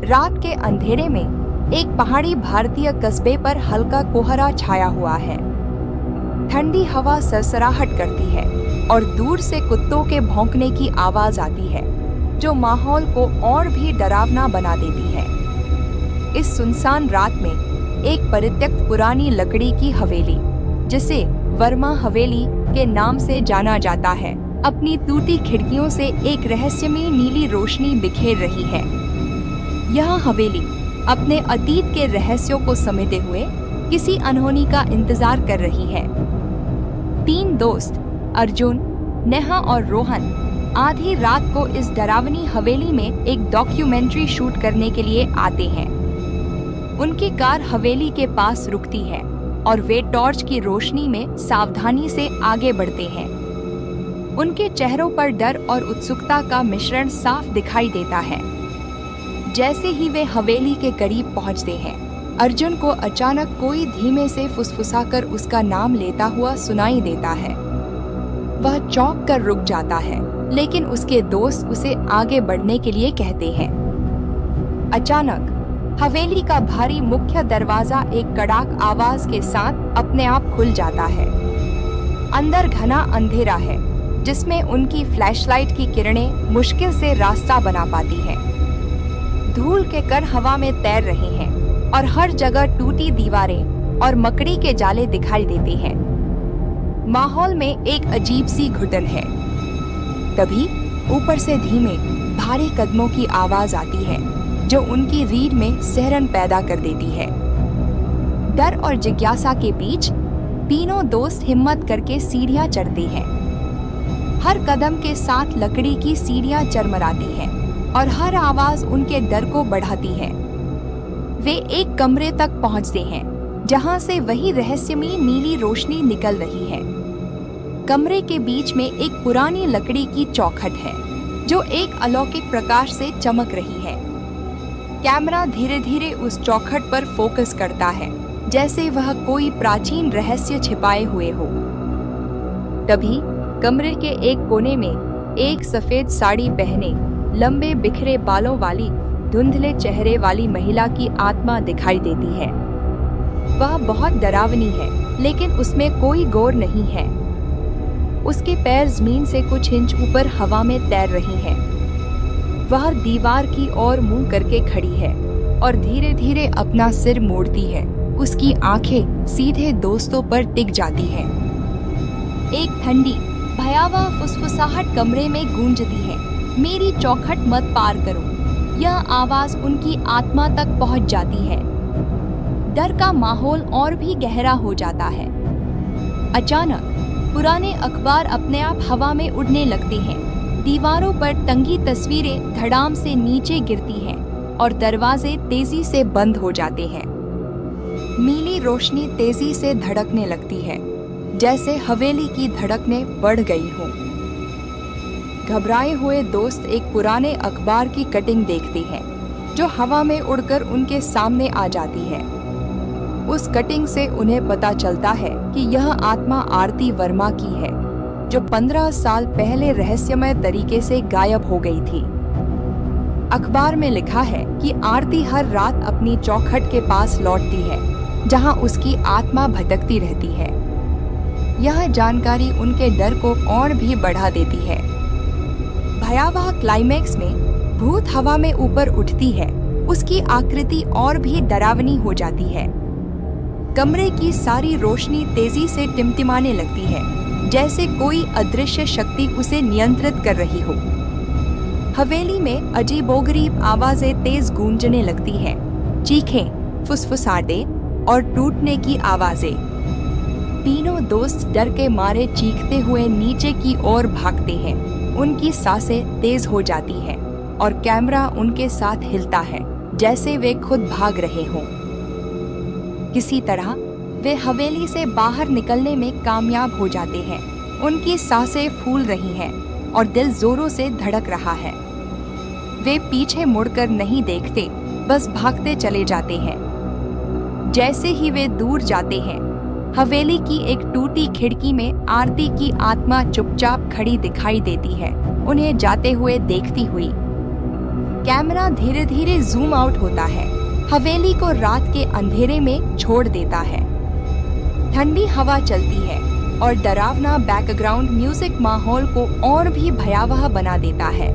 रात के अंधेरे में एक पहाड़ी भारतीय कस्बे पर हल्का कोहरा छाया हुआ है। ठंडी हवा सरसराहट करती है और दूर से कुत्तों के भौंकने की आवाज आती है, जो माहौल को और भी डरावना बना देती है। इस सुनसान रात में एक परित्यक्त पुरानी लकड़ी की हवेली, जिसे वर्मा हवेली के नाम से जाना जाता है, अपनी टूटी खिड़कियों से एक रहस्यमयी नीली रोशनी बिखेर रही है। यह हवेली अपने अतीत के रहस्यों को समेटे हुए किसी अनहोनी का इंतजार कर रही है। 3 दोस्त अर्जुन, नेहा और रोहन आधी रात को इस डरावनी हवेली में एक डॉक्यूमेंट्री शूट करने के लिए आते हैं। उनकी कार हवेली के पास रुकती है और वे टॉर्च की रोशनी में सावधानी से आगे बढ़ते हैं। उनके चेहरों पर डर और उत्सुकता का मिश्रण साफ दिखाई देता है। जैसे ही वे हवेली के करीब पहुंचते हैं, अर्जुन को अचानक कोई धीमे से फुसफुसाकर उसका नाम लेता हुआ सुनाई देता है। वह चौंक कर रुक जाता है, लेकिन उसके दोस्त उसे आगे बढ़ने के लिए कहते हैं। अचानक हवेली का भारी मुख्य दरवाजा एक कड़ाक आवाज के साथ अपने आप खुल जाता है। अंदर घना अंधेरा है, जिसमें उनकी फ्लैशलाइट की किरणें मुश्किल से रास्ता बना पाती हैं। धूल के कण हवा में तैर रहे हैं और हर जगह टूटी दीवारें और मकड़ी के जाले दिखाई देते हैं। माहौल में एक अजीब सी घुटन है। तभी ऊपर से धीमे भारी कदमों की आवाज आती है, जो उनकी रीढ़ में सिहरन पैदा कर देती है। डर और जिज्ञासा के बीच तीनों दोस्त हिम्मत करके सीढ़ियां चढ़ते हैं। हर कदम के साथ लकड़ी की सीढ़ियां चरमराती हैं और हर आवाज उनके डर को बढ़ाती है। वे एक कमरे तक पहुंचते हैं, जहां से वही रहस्यमयी नीली रोशनी निकल रही है। कमरे के बीच में एक पुरानी लकड़ी की चौखट है, जो एक अलौकिक प्रकाश से चमक रही है। कैमरा धीरे धीरे उस चौखट पर फोकस करता है, जैसे वह कोई प्राचीन रहस्य छिपाए हुए हो। तभी कमरे के एक कोने में एक सफेद साड़ी पहने, लंबे बिखरे बालों वाली, धुंधले चेहरे वाली महिला की आत्मा दिखाई देती है। वह बहुत डरावनी है, लेकिन उसमें कोई गौर नहीं है। उसके पैर जमीन से कुछ इंच ऊपर हवा में तैर रही हैं। वह दीवार की ओर मुंह करके खड़ी है और धीरे धीरे अपना सिर मोड़ती है। उसकी आंखें सीधे दोस्तों पर टिक जाती हैं। एक ठंडी भयावह फुसफुसाहट कमरे में गूंजती है। मेरी चौखट मत पार करो। यह आवाज उनकी आत्मा तक पहुंच जाती है। डर का माहौल और भी गहरा हो जाता है। अचानक पुराने अखबार अपने आप हवा में उड़ने लगते हैं। दीवारों पर टंगी तस्वीरें धड़ाम से नीचे गिरती हैं और दरवाजे तेजी से बंद हो जाते हैं। नीली रोशनी तेजी से धड़कने लगती है, जैसे हवेली की धड़कनें बढ़ गई हों। घबराए हुए दोस्त एक पुराने अखबार की कटिंग देखते हैं, जो हवा में उड़कर उनके सामने आ जाती है। उस कटिंग से उन्हें पता चलता है कि यह आत्मा आरती वर्मा की है, जो 15 साल पहले रहस्यमय तरीके से गायब हो गई थी। अखबार में लिखा है कि आरती हर रात अपनी चौखट के पास लौटती है, जहां उसकी आत्मा भटकती रहती है। यह जानकारी उनके डर को और भी बढ़ा देती है। भयावह क्लाइमैक्स में भूत हवा में ऊपर उठती है। उसकी आकृति और भी डरावनी हो जाती है। कमरे की सारी रोशनी तेजी से टिमटिमाने लगती है, जैसे कोई अदृश्य शक्ति उसे नियंत्रित कर रही हो। हवेली में अजीबोगरीब आवाजें तेज गूंजने लगती हैं। चीखें, फुसफुसाहटें और टूटने की आवाजें। तीनों दोस्त डर के मारे चीखते हुए नीचे की ओर भागते हैं। उनकी सांसें तेज हो जाती हैं और कैमरा उनके साथ हिलता है, जैसे वे खुद भाग रहे हों। किसी तरह वे हवेली से बाहर निकलने में कामयाब हो जाते हैं। उनकी सांसें फूल रही हैं और दिल जोरों से धड़क रहा है। वे पीछे मुड़कर नहीं देखते, बस भागते चले जाते हैं। जैसे ही वे दूर जाते हैं, हवेली की एक टूटी खिड़की में आरती की आत्मा चुपचाप खड़ी दिखाई देती है, उन्हें जाते हुए देखती हुई। कैमरा धीरे धीरे जूम आउट होता है, हवेली को रात के अंधेरे में छोड़ देता है। ठंडी हवा चलती है और डरावना बैकग्राउंड म्यूजिक माहौल को और भी भयावह बना देता है।